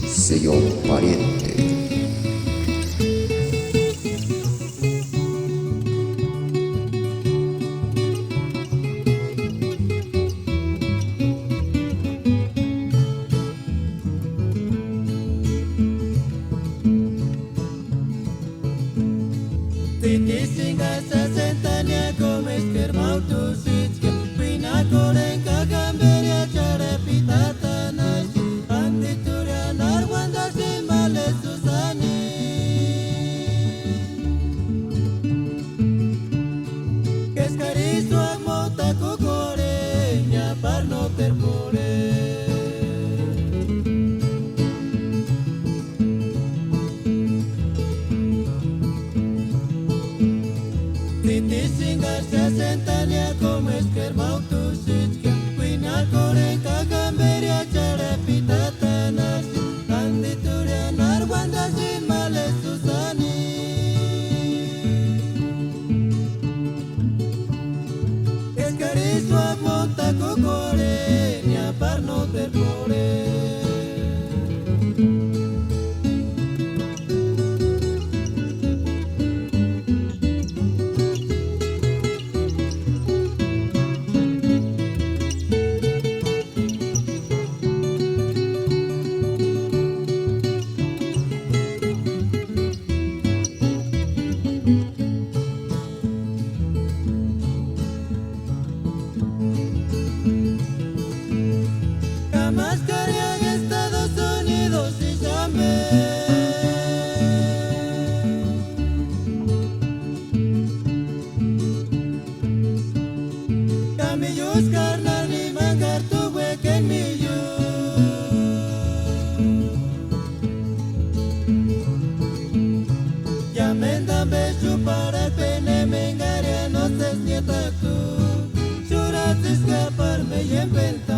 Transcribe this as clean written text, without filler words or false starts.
Sello pariente. Titi singa sa sentania come schermau tu sitke Pina koren kagamberia cara pitata nasi Andi turian arwanda simale susani Kescaristo amota kokore Nya parno terpore Titi singa sa sentania come schermau tu sitke Pina koren kagamberia cara pitata nasi Andi turian arwanda simale susani Escaristo amota kokore Nya parno terpore Jamás quería en Estados Unidos y llamé Camillos carnal ni mangar tu hueque en mi yo Llamen dame chupar el pene me engaría no se nieta tú Juras escaparme y inventar